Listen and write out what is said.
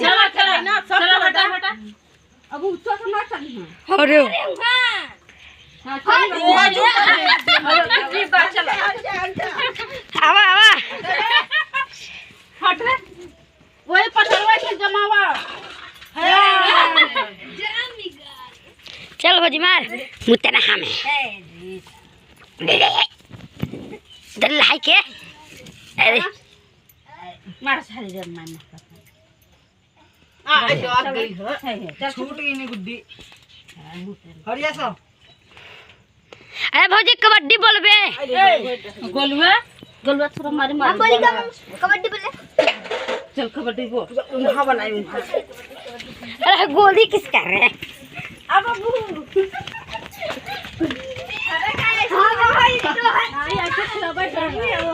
चला चला ना चला बेटा अब ऊंचा से मत चली अरे आवा आवा हट रे वही पटरवा के जमावा चल भौजी मार मुत्ते ना हमें दल हाय के अरे मार सारी रे मार आ जो आ गई हो छूट गई नहीं गुड्डी हरिया सा अरे भौजी कबड्डी बोलबे गोलवा गोलवा थोड़ा मारी मार बोली कबड्डी बोले चल कबड्डी बोल वहां बनाई अरे गोली किस कर रहे हैं अब अबू अरे काय हां भाई तो आई ऐसे खिलाबा नहीं है वो